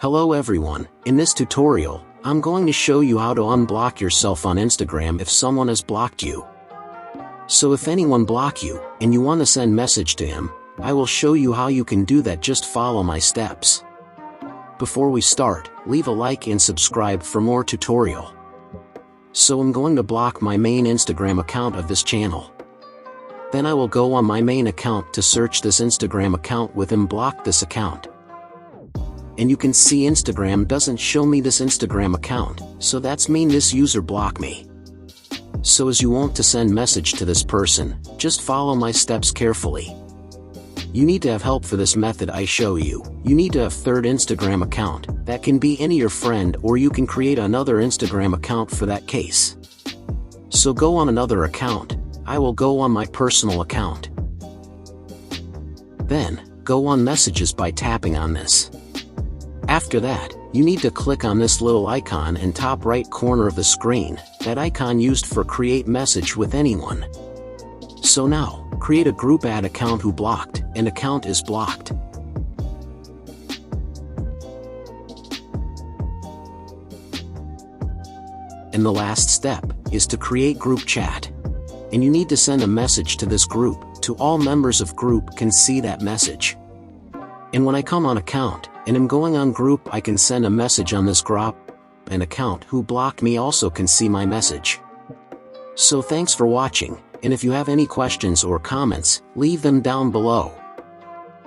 Hello everyone, in this tutorial, I'm going to show you how to unblock yourself on Instagram if someone has blocked you. So if anyone block you, and you want to send message to him, I will show you how you can do that. Just follow my steps. Before we start, leave a like and subscribe for more tutorial. So I'm going to block my main Instagram account of this channel. Then I will go on my main account to search this Instagram account with unblock this account. And you can see Instagram doesn't show me this Instagram account, so that's mean this user blocked me. So as you want to send message to this person, just follow my steps carefully. You need to have help for this method I show you. You need to have third Instagram account, that can be any your friend, or you can create another Instagram account for that case. So go on another account, I will go on my personal account. Then, go on messages by tapping on this. After that, you need to click on this little icon in top right corner of the screen, that icon used for create message with anyone. So now, create a group add account who blocked, and account is blocked. And the last step, is to create group chat. And you need to send a message to this group, to all members of group can see that message. And when I come on account, and I'm going on group, I can send a message on this group, and account who blocked me also can see my message. So thanks for watching, and if you have any questions or comments, leave them down below.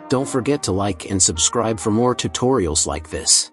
Don't forget to like and subscribe for more tutorials like this.